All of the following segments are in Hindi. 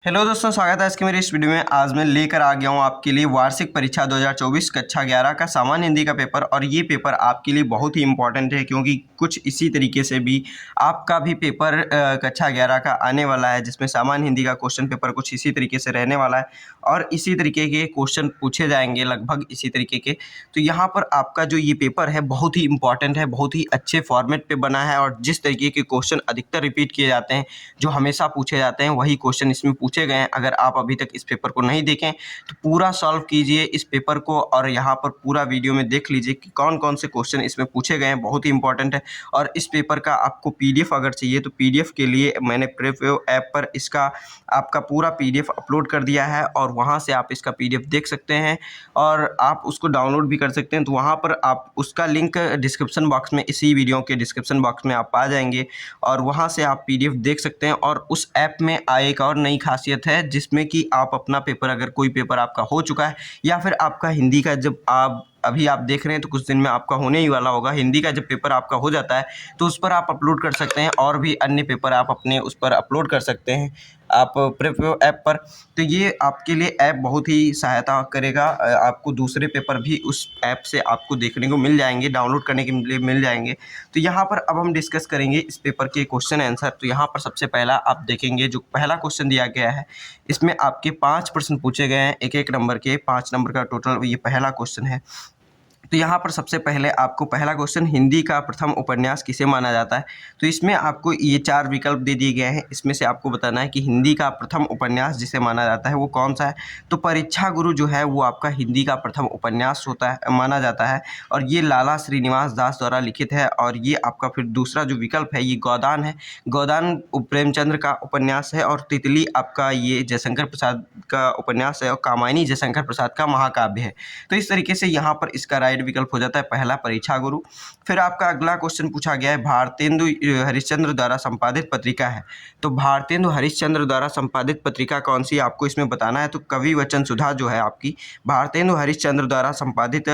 हेलो दोस्तों, स्वागत है आज की मेरी इस वीडियो में। आज मैं लेकर आ गया हूँ आपके लिए वार्षिक परीक्षा 2024 कक्षा 11 का सामान्य हिंदी का पेपर। और ये पेपर आपके लिए बहुत ही इम्पोर्टेंट है क्योंकि कुछ इसी तरीके से भी आपका भी पेपर कक्षा 11 का आने वाला है, जिसमें सामान्य हिंदी का क्वेश्चन पेपर कुछ इसी तरीके से रहने वाला है और इसी तरीके के क्वेश्चन पूछे जाएंगे, लगभग इसी तरीके के। तो यहाँ पर आपका जो ये पेपर है बहुत ही इंपॉर्टेंट है, बहुत ही अच्छे फॉर्मेट पे बना है और जिस तरीके के क्वेश्चन अधिकतर रिपीट किए जाते हैं, जो हमेशा पूछे जाते हैं, वही क्वेश्चन इसमें पूछे गए हैं। अगर आप अभी तक इस पेपर को नहीं देखें तो पूरा सॉल्व कीजिए इस पेपर को और यहाँ पर पूरा वीडियो में देख लीजिए कि कौन कौन से क्वेश्चन इसमें पूछे गए हैं, बहुत ही इंपॉर्टेंट है। और इस पेपर का आपको पीडीएफ अगर चाहिए तो पीडीएफ के लिए मैंने प्रेपवेव ऐप पर इसका आपका पूरा पीडीएफ अपलोड कर दिया है और वहाँ से आप इसका पीडीएफ देख सकते हैं और आप उसको डाउनलोड भी कर सकते हैं। तो वहाँ पर आप उसका लिंक डिस्क्रिप्शन बॉक्स में, इसी वीडियो के डिस्क्रिप्शन बॉक्स में आप पा जाएंगे और वहाँ से आप पीडीएफ देख सकते हैं। और उस ऐप में एक और नई खासियत है जिसमें कि आप अपना पेपर, अगर कोई पेपर आपका हो चुका है या फिर आपका हिंदी का, जब आप अभी आप देख रहे हैं तो कुछ दिन में आपका होने ही वाला होगा, हिंदी का जब पेपर आपका हो जाता है तो उस पर आप अपलोड कर सकते हैं और भी अन्य पेपर आप अपने उस पर अपलोड कर सकते हैं आप प्रेपवेव ऐप पर। तो ये आपके लिए ऐप बहुत ही सहायता करेगा। आपको दूसरे पेपर भी उस ऐप से आपको देखने को मिल जाएंगे, डाउनलोड करने के लिए मिल जाएंगे। तो यहाँ पर अब हम डिस्कस करेंगे इस पेपर के क्वेश्चन आंसर। तो यहाँ पर सबसे पहला आप देखेंगे, जो पहला क्वेश्चन दिया गया है इसमें आपके 5 प्रश्न पूछे गए हैं, एक एक नंबर के 5 नंबर का टोटल ये पहला क्वेश्चन है। तो यहाँ पर सबसे पहले आपको पहला क्वेश्चन, हिंदी का प्रथम उपन्यास किसे माना जाता है। तो इसमें आपको ये 4 विकल्प दे दिए गए हैं, इसमें से आपको बताना है कि हिंदी का प्रथम उपन्यास जिसे माना जाता है वो कौन सा है। तो परीक्षा गुरु जो है वो आपका हिंदी का प्रथम उपन्यास होता है, माना जाता है और ये लाला श्रीनिवास दास द्वारा लिखित है। और ये आपका फिर दूसरा जो विकल्प है ये गोदान है, गोदान प्रेमचंद्र का उपन्यास है। और तितली आपका ये जयशंकर प्रसाद का उपन्यास है और कामायनी जयशंकर प्रसाद का महाकाव्य है। तो इस तरीके से यहाँ पर इसका राइट विकल्प हो जाता है पहला, परीक्षा गुरु। फिर आपका अगला क्वेश्चन पूछा गया है, भारतेंदु हरिश्चंद्र द्वारा संपादित पत्रिका है। तो भारतेंदु हरिश्चंद्र द्वारा संपादित पत्रिका कौन सी आपको इसमें बताना है। तो कवि वचन सुधा जो है आपकी भारतेंदु हरिश्चंद्र द्वारा संपादित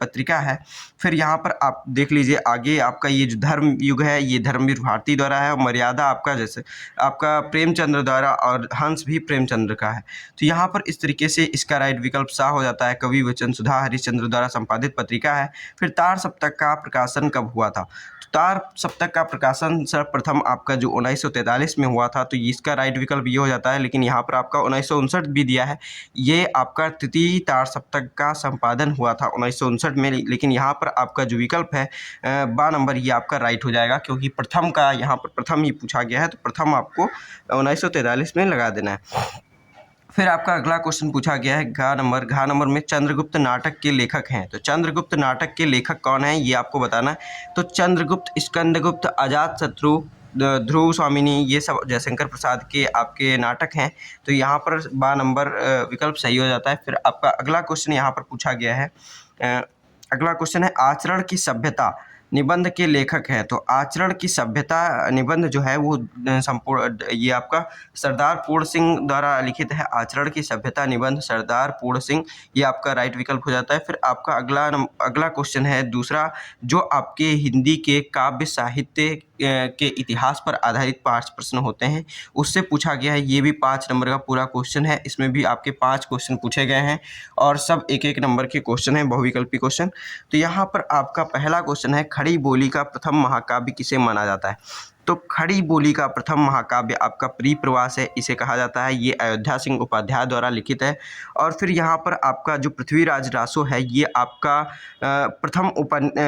पत्रिका है। फिर यहाँ पर आप देख लीजिए आगे, आपका ये जो धर्म युग है ये धर्मवीर भारती द्वारा है और मर्यादा आपका जैसे आपका प्रेमचंद्र द्वारा और हंस भी प्रेमचंद्र का है। तो यहाँ पर इस तरीके से इसका राइट विकल्प सा हो जाता है, कवि वचन सुधा हरिश्चंद्र द्वारा संपादित पत्रिका है। फिर तार सप्तक का प्रकाशन कब हुआ था। तो तार सप्तक का प्रकाशन सर्वप्रथम आपका जो 1943 में हुआ था। तो इसका राइट विकल्प ये हो जाता है, लेकिन यहाँ पर आपका 1959 भी दिया है। ये आपका तृतीय तार सप्तक का संपादन हुआ था 1959 में, लेकिन यहाँ पर आपका जो विकल्प है 12 नंबर ये आपका राइट हो जाएगा क्योंकि प्रथम का यहाँ पर प्रथम ही पूछा गया है। तो प्रथम आपको 1943 में लगा देना है। फिर आपका अगला क्वेश्चन पूछा गया है घ नंबर में, चंद्रगुप्त नाटक के लेखक हैं। तो चंद्रगुप्त नाटक के लेखक कौन है ये आपको बताना है। तो चंद्रगुप्त, स्कंदगुप्त, अजातशत्रु, ध्रुव स्वामिनी, ये सब जयशंकर प्रसाद के आपके नाटक हैं। तो यहाँ पर 12 नंबर विकल्प सही हो जाता है। फिर आपका अगला क्वेश्चन यहाँ पर पूछा गया है, अगला क्वेश्चन है आचरण की सभ्यता निबंध के लेखक हैं। तो आचरण की सभ्यता निबंध जो है वो संपूर्ण ये आपका सरदार पूर्ण सिंह द्वारा लिखित है। आचरण की सभ्यता निबंध सरदार पूर्ण सिंह, ये आपका राइट विकल्प हो जाता है। फिर आपका अगला क्वेश्चन है दूसरा, जो आपके हिंदी के काव्य साहित्य के इतिहास पर आधारित 5 प्रश्न होते हैं उससे पूछा गया है। ये भी 5 नंबर का पूरा क्वेश्चन है, इसमें भी आपके 5 क्वेश्चन पूछे गए हैं और सब एक एक नंबर के क्वेश्चन हैं, बहुविकल्पी क्वेश्चन। तो यहाँ पर आपका पहला क्वेश्चन है, खड़ी बोली का प्रथम महाकाव्य किसे माना जाता है। तो खड़ी बोली का प्रथम महाकाव्य आपका परिप्रवास है, इसे कहा जाता है। ये अयोध्या सिंह उपाध्याय द्वारा लिखित है। और फिर यहाँ पर आपका जो पृथ्वीराज रासो है ये आपका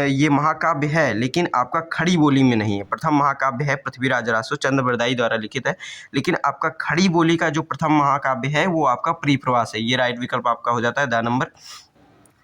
ये महाकाव्य है, लेकिन आपका खड़ी बोली में नहीं है। प्रथम महाकाव्य है पृथ्वीराज रासो, चंद्रबरदाई द्वारा लिखित है, लेकिन आपका खड़ी बोली का जो प्रथम महाकाव्य है वो आपका परिप्रवास है। ये राइट विकल्प आपका हो जाता है 10 नंबर।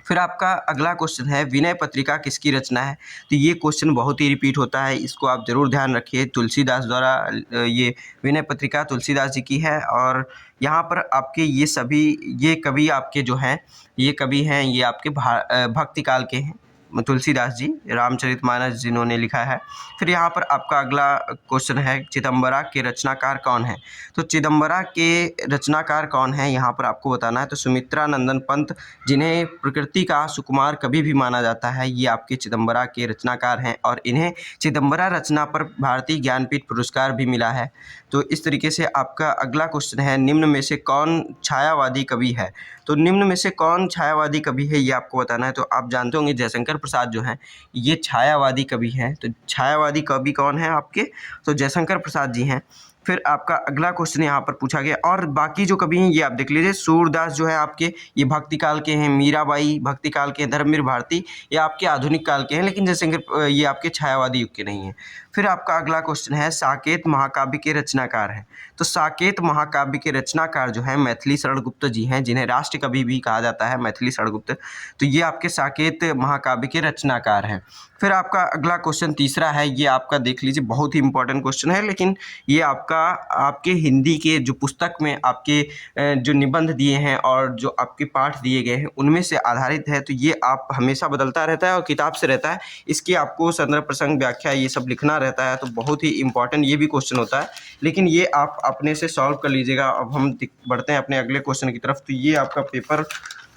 फिर आपका अगला क्वेश्चन है, विनय पत्रिका किसकी रचना है। तो ये क्वेश्चन बहुत ही रिपीट होता है, इसको आप ज़रूर ध्यान रखिए। तुलसीदास द्वारा ये विनय पत्रिका तुलसीदास जी की है। और यहाँ पर आपके ये सभी ये कवि आपके जो हैं, ये कवि हैं ये आपके भक्ति काल के हैं। तुलसीदास जी, रामचरितमानस जिन्होंने लिखा है। फिर यहाँ पर आपका अगला क्वेश्चन है, चिदंबरा के रचनाकार कौन है? तो चिदंबरा के रचनाकार कौन है यहाँ पर आपको बताना है। तो सुमित्रा नंदन पंत, जिन्हें प्रकृति का सुकुमार कवि भी माना जाता है, ये आपके चिदंबरा के रचनाकार हैं और इन्हें चिदंबरा रचना पर भारतीय ज्ञानपीठ पुरस्कार भी मिला है। तो इस तरीके से आपका अगला क्वेश्चन है, निम्न में से कौन छायावादी कवि है? तो निम्न में से कौन छायावादी कवि है ये आपको बताना है। तो आप जानते होंगे जयशंकर प्रसाद जो हैं ये छायावादी कवि हैं। तो छायावादी कवि कौन है आपके? तो जयशंकर प्रसाद जी हैं। फिर आपका अगला क्वेश्चन यहाँ पर पूछा गया, और बाकी जो कवि हैं ये आप देख लीजिए। सूरदास जो है आपके ये भक्ति काल के हैं, मीराबाई भक्ति काल के हैं, धर्मवीर भारती ये आपके आधुनिक काल के हैं, लेकिन जयशंकर ये आपके छायावादी युग के नहीं हैं। फिर आपका अगला क्वेश्चन है, साकेत महाकाव्य के रचनाकार हैं। तो साकेत महाकाव्य के रचनाकार जो हैं मैथिली शरण गुप्त जी हैं, जिन्हें राष्ट्र कवि भी कहा जाता है, मैथिली शरण गुप्त। तो ये आपके साकेत महाकाव्य के रचनाकार हैं। फिर आपका अगला क्वेश्चन तीसरा है, ये आपका देख लीजिए, बहुत ही इंपॉर्टेंट क्वेश्चन है, लेकिन ये आपके हिंदी के जो पुस्तक में आपके जो निबंध दिए हैं और जो आपके पाठ दिए गए हैं उनमें से आधारित है। तो ये आप हमेशा बदलता रहता है और किताब से रहता है, इसकी आपको संदर्भ प्रसंग व्याख्या ये सब लिखना रहता है। तो बहुत ही इंपॉर्टेंट ये भी क्वेश्चन होता है, लेकिन ये आप अपने से सॉल्व कर लीजिएगा। अब हम बढ़ते हैं अपने अगले क्वेश्चन की तरफ। तो ये आपका पेपर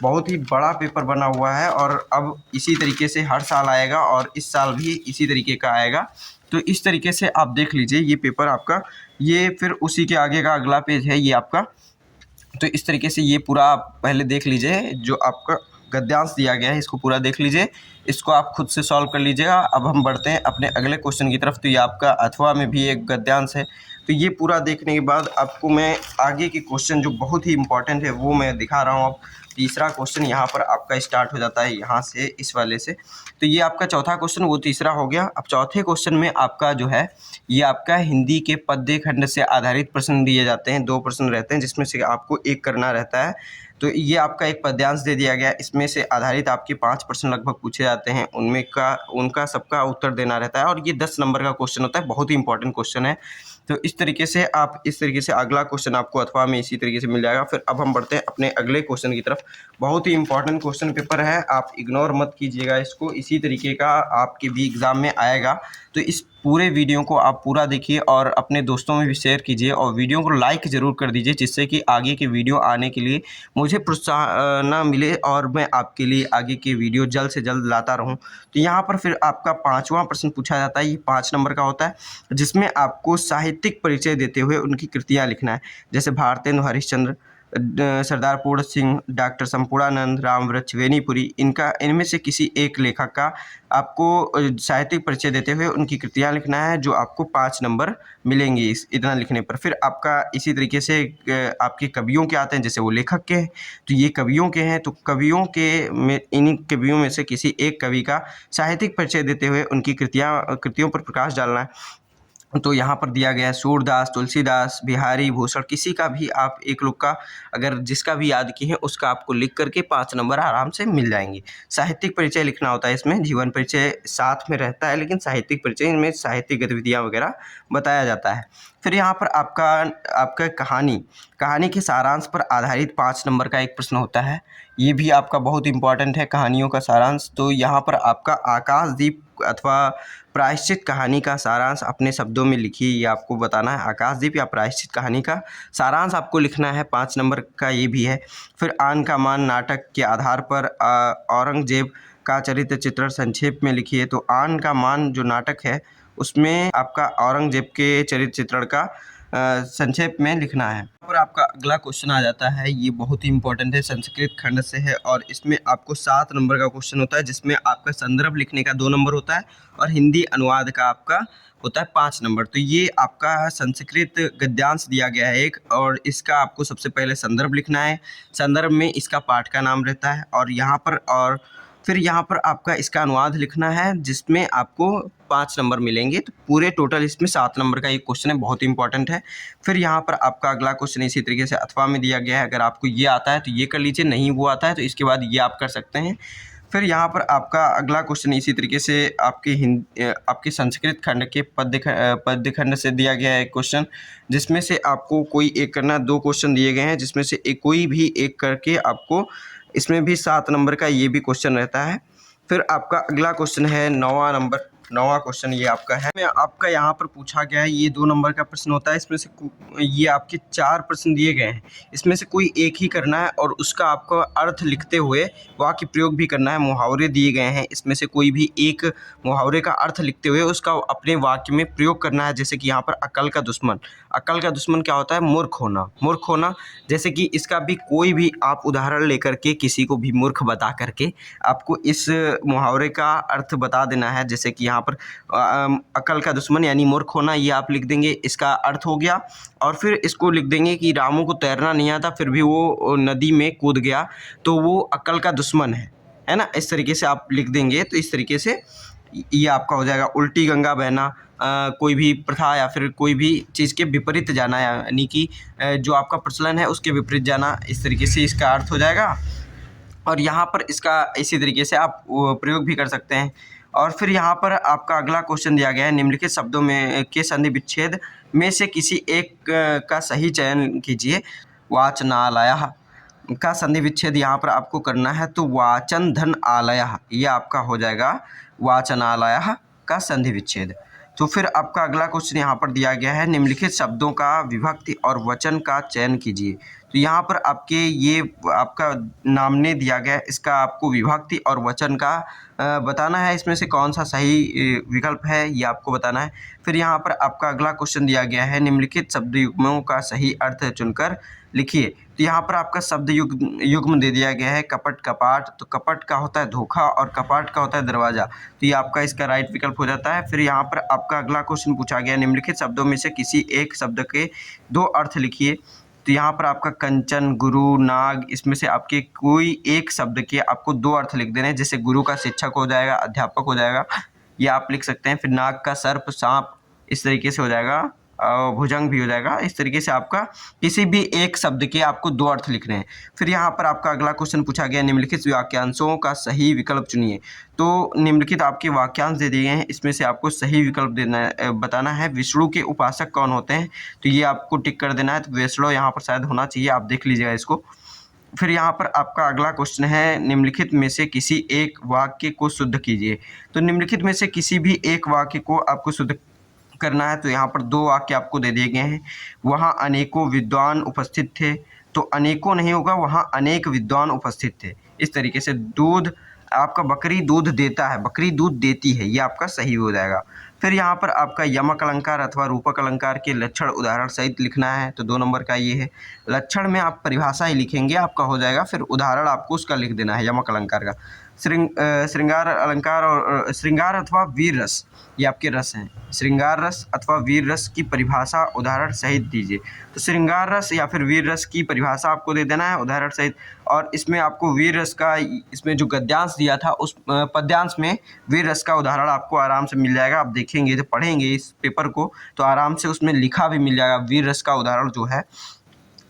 बहुत ही बड़ा पेपर बना हुआ है और अब इसी तरीके से हर साल आएगा और इस साल भी इसी तरीके का आएगा। तो इस तरीके से आप देख लीजिए ये पेपर आपका, ये फिर उसी के आगे का अगला पेज है ये आपका। तो इस तरीके से ये पूरा आप पहले देख लीजिए, जो आपका गद्यांश दिया गया है इसको पूरा देख लीजिए, इसको आप खुद से सॉल्व कर लीजिएगा। अब हम बढ़ते हैं अपने अगले क्वेश्चन की तरफ। तो ये आपका अथवा में भी एक गद्यांश है। तो ये पूरा देखने के बाद आपको मैं आगे के क्वेश्चन जो बहुत ही इंपॉर्टेंट है वो मैं दिखा रहा हूँ। अब तीसरा क्वेश्चन यहाँ पर आपका स्टार्ट हो जाता है यहाँ से, इस वाले से। तो ये आपका चौथा क्वेश्चन वो तीसरा हो गया। अब चौथे क्वेश्चन में आपका जो है ये आपका हिंदी के पद्य खंड से आधारित प्रश्न दिए जाते हैं। 2 प्रश्न रहते हैं जिसमें से आपको एक करना रहता है। तो ये आपका एक पद्यांश दे दिया गया, इसमें से आधारित आपके 5 प्रश्न लगभग पूछे जाते हैं, उनका सबका उत्तर देना रहता है और ये 10 नंबर का क्वेश्चन होता है, बहुत ही इंपॉर्टेंट क्वेश्चन है। तो इस तरीके से अगला क्वेश्चन आपको अथवा में इसी तरीके से मिल जाएगा। फिर अब हम बढ़ते हैं अपने अगले क्वेश्चन की तरफ। बहुत ही इंपॉर्टेंट क्वेश्चन पेपर है, आप इग्नोर मत कीजिएगा इसको, इसी तरीके का आपके भी एग्ज़ाम में आएगा। तो इस पूरे वीडियो को आप पूरा देखिए और अपने दोस्तों में भी शेयर कीजिए और वीडियो को लाइक ज़रूर कर दीजिए, जिससे कि आगे के वीडियो आने के लिए मुझे प्रोत्साहन मिले और मैं आपके लिए आगे के वीडियो जल्द से जल्द लाता रहूं। तो यहाँ पर फिर आपका 5वां प्रश्न पूछा जाता है, ये 5 नंबर का होता है, जिसमें आपको साहित्यिक परिचय देते हुए उनकी कृतियाँ लिखना है। जैसे भारतेंदु हरिश्चंद्र, सरदार पूर्ण सिंह, डॉक्टर संपूर्णानंद, रामवृक्ष वेनीपुरी, इनमें से किसी एक लेखक का आपको साहित्यिक परिचय देते हुए उनकी कृतियाँ लिखना है, जो आपको 5 नंबर मिलेंगे इतना लिखने पर। फिर आपका इसी तरीके से आपके कवियों के आते हैं, जैसे वो लेखक के हैं तो ये कवियों के हैं, तो इन्हीं कवियों में से किसी एक कवि का साहित्यिक परिचय देते हुए उनकी कृतियों पर प्रकाश डालना है। तो यहाँ पर दिया गया है सूरदास, तुलसीदास, बिहारी भूषण, किसी का भी आप एक लोग का अगर जिसका भी याद किए हैं उसका आपको लिख करके 5 नंबर आराम से मिल जाएंगे। साहित्यिक परिचय लिखना होता है, इसमें जीवन परिचय साथ में रहता है, लेकिन साहित्यिक परिचय में साहित्यिक गतिविधियाँ वगैरह बताया जाता है। फिर यहाँ पर आपका कहानी के सारांश पर आधारित 5 नंबर का एक प्रश्न होता है, ये भी आपका बहुत इंपॉर्टेंट है, कहानियों का सारांश। तो यहाँ पर आपका आकाशदीप अथवा प्रायश्चित कहानी का सारांश अपने शब्दों में लिखिए, ये आपको बताना है। आकाशदीप या प्रायश्चित कहानी का सारांश आपको लिखना है, 5 नंबर का ये भी है। फिर आन का मान नाटक के आधार पर औरंगजेब का चरित्र चित्रण संक्षेप में लिखिए। तो आन का मान जो नाटक है उसमें आपका औरंगजेब के चरित्र चित्रण का संक्षेप में लिखना है। यहाँ पर आपका अगला क्वेश्चन आ जाता है, ये बहुत ही इंपॉर्टेंट है, संस्कृत खंड से है और इसमें आपको 7 नंबर का क्वेश्चन होता है, जिसमें आपका संदर्भ लिखने का 2 नंबर होता है और हिंदी अनुवाद का आपका होता है 5 नंबर। तो ये आपका संस्कृत गद्यांश दिया गया है एक, और इसका आपको सबसे पहले संदर्भ लिखना है। संदर्भ में इसका पाठ का नाम रहता है और फिर यहाँ पर आपका इसका अनुवाद लिखना है, जिसमें आपको 5 नंबर मिलेंगे। तो पूरे टोटल इसमें 7 नंबर का एक क्वेश्चन है, बहुत इंपॉर्टेंट है। फिर यहाँ पर आपका अगला क्वेश्चन इसी तरीके से अथवा में दिया गया है, अगर आपको ये आता है तो ये कर लीजिए, नहीं वो आता है तो इसके बाद ये आप कर सकते हैं। फिर यहाँ पर आपका अगला क्वेश्चन इसी तरीके से आपके संस्कृत खंड के पद्य खंड से दिया गया है क्वेश्चन, जिसमें से आपको कोई एक करना, 2 क्वेश्चन दिए गए हैं, जिसमें से कोई भी एक करके आपको, इसमें भी 7 नंबर का ये भी क्वेश्चन रहता है। फिर आपका अगला क्वेश्चन है 9वां क्वेश्चन ये आपका है। में आपका यहाँ पर पूछा गया है, ये 2 नंबर का प्रश्न होता है। इसमें से ये आपके 4 प्रश्न दिए गए हैं, इसमें से कोई एक ही करना है और उसका आपको अर्थ लिखते हुए वाक्य प्रयोग भी करना है। मुहावरे दिए गए हैं, इसमें से कोई भी एक मुहावरे का अर्थ लिखते हुए उसका अपने वाक्य में प्रयोग करना है। जैसे कि यहाँ पर अकल का दुश्मन, अकल का दुश्मन क्या होता है? मूर्ख होना, मूर्ख होना। जैसे कि इसका भी कोई भी आप उदाहरण लेकर के किसी को भी मूर्ख बता करके आपको इस मुहावरे का अर्थ बता देना है। जैसे कि यहाँ पर अकल का दुश्मन यानी मूर्ख होना, ये आप लिख देंगे, इसका अर्थ हो गया। और फिर इसको लिख देंगे कि रामू को तैरना नहीं आता फिर भी वो नदी में कूद गया, तो वो अकल का दुश्मन है ना। इस तरीके से आप लिख देंगे, तो इस तरीके से ये आपका हो जाएगा। उल्टी गंगा बहना, कोई भी प्रथा या फिर कोई भी चीज़ के विपरीत जाना, यानी कि जो आपका प्रचलन है उसके विपरीत जाना, इस तरीके से इसका अर्थ हो जाएगा। और यहाँ पर इसका इसी तरीके से आप प्रयोग भी कर सकते हैं। और फिर यहाँ पर आपका अगला क्वेश्चन दिया गया है, निम्नलिखित शब्दों में के संधि विच्छेद में से किसी एक का सही चयन कीजिए। वाचनालयः का संधि विच्छेद यहाँ पर आपको करना है, तो वाचन धन आलयः, ये आपका हो जाएगा वाचनालयः का संधि विच्छेद। तो फिर आपका अगला क्वेश्चन यहाँ पर दिया गया है, निम्नलिखित शब्दों का विभक्ति और वचन का चयन कीजिए। तो यहाँ पर आपके ये आपका नामने दिया गया है, इसका आपको विभक्ति और वचन का बताना है। इसमें से कौन सा सही विकल्प है ये आपको बताना है। फिर यहाँ पर आपका अगला क्वेश्चन दिया गया है, निम्नलिखित शब्द युग्मों का सही अर्थ चुनकर लिखिए। तो यहाँ पर आपका शब्द युग्म दे दिया गया है, कपट कपाट। तो कपट का होता है धोखा और कपाट का होता है दरवाज़ा, तो ये आपका इसका राइट विकल्प हो जाता है। फिर यहाँ पर आपका अगला क्वेश्चन पूछा गया, निम्नलिखित शब्दों में से किसी एक शब्द के 2 अर्थ लिखिए। तो यहाँ पर आपका कंचन, गुरु, नाग, इसमें से आपके कोई एक शब्द के आपको 2 अर्थ लिख देने हैं। जैसे गुरु का शिक्षक हो जाएगा, अध्यापक हो जाएगा, ये आप लिख सकते हैं। फिर नाग का सर्प, सांप, इस तरीके से हो जाएगा, भुजंग भी हो जाएगा। इस तरीके से आपका किसी भी एक शब्द के आपको 2 अर्थ लिखने हैं। फिर यहाँ पर आपका अगला क्वेश्चन पूछा गया, निम्नलिखित वाक्यांशों का सही विकल्प चुनिए। तो निम्नलिखित आपके वाक्यांश दे दिए गए हैं, इसमें से आपको सही विकल्प देना बताना है। विष्णु के उपासक कौन होते हैं? तो ये आपको टिक कर देना है। तो वैष्णव यहाँ पर शायद होना चाहिए, आप देख लीजिएगा इसको। फिर यहाँ पर आपका अगला क्वेश्चन है, निम्नलिखित में से किसी एक वाक्य को शुद्ध कीजिए। तो निम्नलिखित में से किसी भी एक वाक्य को आपको शुद्ध करना है। तो यहाँ पर 2 वाक्य आपको दे दिए गए हैं। वहाँ अनेकों विद्वान उपस्थित थे, तो अनेकों नहीं होगा, वहाँ अनेक विद्वान उपस्थित थे। इस तरीके से दूध आपका, बकरी दूध देता है, बकरी दूध देती है, ये आपका सही हो जाएगा। फिर यहाँ पर आपका यमक अलंकार अथवा रूपक अलंकार के लक्षण उदाहरण सहित लिखना है। तो 2 नंबर का ये है। लक्षण में आप परिभाषा ही लिखेंगे, आपका हो जाएगा। फिर उदाहरण आपको उसका लिख देना है यमक अलंकार का। श्रृंगार अलंकार और श्रृंगार अथवा वीर रस, ये आपके रस हैं। श्रृंगार रस अथवा वीर रस की परिभाषा उदाहरण सहित दीजिए। तो श्रृंगार रस या फिर वीर रस की परिभाषा आपको दे देना है उदाहरण सहित। और इसमें आपको वीर रस का, इसमें जो गद्यांश दिया था उस पद्यांश में वीर रस का उदाहरण आपको आराम से मिल जाएगा। आप देखेंगे, जब पढ़ेंगे इस पेपर को तो आराम से उसमें लिखा भी मिल जाएगा वीर रस का उदाहरण जो है।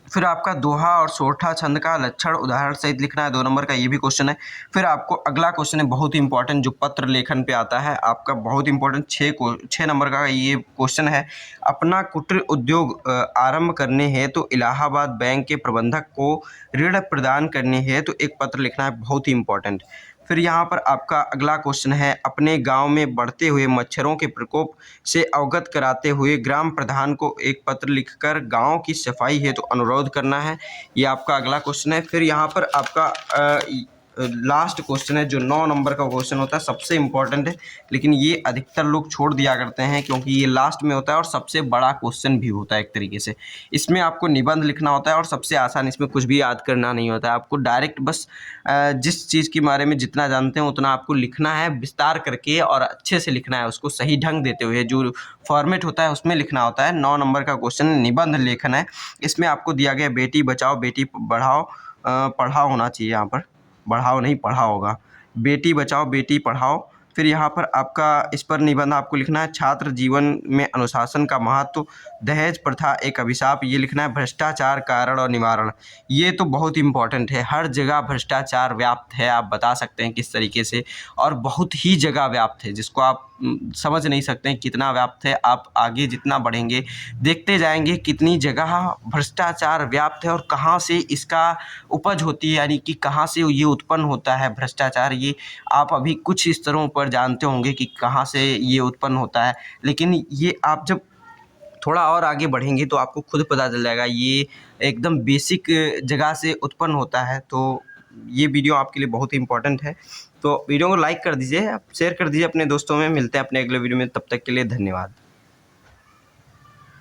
फिर आपका दोहा और सोरठा छंद का लक्षण उदाहरण सहित लिखना है। 2 नंबर का ये भी क्वेश्चन है। फिर आपको अगला क्वेश्चन है बहुत ही इंपॉर्टेंट, जो पत्र लेखन पे आता है आपका, बहुत इंपॉर्टेंट 6 नंबर का ये क्वेश्चन है। अपना कुटीर उद्योग आरंभ करने हैं तो इलाहाबाद बैंक के प्रबंधक को ऋण प्रदान करने हैं तो एक पत्र लिखना है, बहुत ही इंपॉर्टेंट। फिर यहाँ पर आपका अगला क्वेश्चन है, अपने गांव में बढ़ते हुए मच्छरों के प्रकोप से अवगत कराते हुए ग्राम प्रधान को एक पत्र लिखकर गांव की सफाई हेतु अनुरोध करना है। ये आपका अगला क्वेश्चन है। फिर यहाँ पर आपका लास्ट क्वेश्चन है, जो 9 नंबर का क्वेश्चन होता है, सबसे इम्पोर्टेंट है, लेकिन ये अधिकतर लोग छोड़ दिया करते हैं क्योंकि ये लास्ट में होता है और सबसे बड़ा क्वेश्चन भी होता है एक तरीके से। इसमें आपको निबंध लिखना होता है और सबसे आसान, इसमें कुछ भी याद करना नहीं होता है। आपको डायरेक्ट बस जिस चीज़ के बारे में जितना जानते हैं उतना आपको लिखना है, विस्तार करके और अच्छे से लिखना है, उसको सही ढंग देते हुए जो फॉर्मेट होता है उसमें लिखना होता है। 9 नंबर का क्वेश्चन निबंध लेखन है। इसमें आपको दिया गया बेटी बचाओ बेटी बढ़ाओ, पढ़ाओ होना चाहिए, यहाँ पर बढ़ाओ नहीं पढ़ाओ होगा, बेटी बचाओ बेटी पढ़ाओ। फिर यहाँ पर आपका इस पर निबंध आपको लिखना है, छात्र जीवन में अनुशासन का महत्व, दहेज प्रथा एक अभिशाप, ये लिखना है। भ्रष्टाचार कारण और निवारण, ये तो बहुत इंपॉर्टेंट है, हर जगह भ्रष्टाचार व्याप्त है, आप बता सकते हैं किस तरीके से, और बहुत ही जगह व्याप्त है, जिसको आप समझ नहीं सकते हैं कितना व्याप्त है। आप आगे जितना बढ़ेंगे देखते जाएंगे कितनी जगह भ्रष्टाचार व्याप्त है और कहाँ से इसका उपज होती है, यानी कि कहाँ से ये उत्पन्न होता है भ्रष्टाचार। ये आप अभी कुछ स्तरों पर जानते होंगे कि कहाँ से ये उत्पन्न होता है, लेकिन ये आप जब थोड़ा और आगे बढ़ेंगे तो आपको खुद पता चल जाएगा ये एकदम बेसिक जगह से उत्पन्न होता है। तो ये वीडियो आपके लिए बहुत ही इंपॉर्टेंट है। तो वीडियो को लाइक कर दीजिए, आप शेयर कर दीजिए अपने दोस्तों में। मिलते हैं अपने अगले वीडियो में, तब तक के लिए धन्यवाद।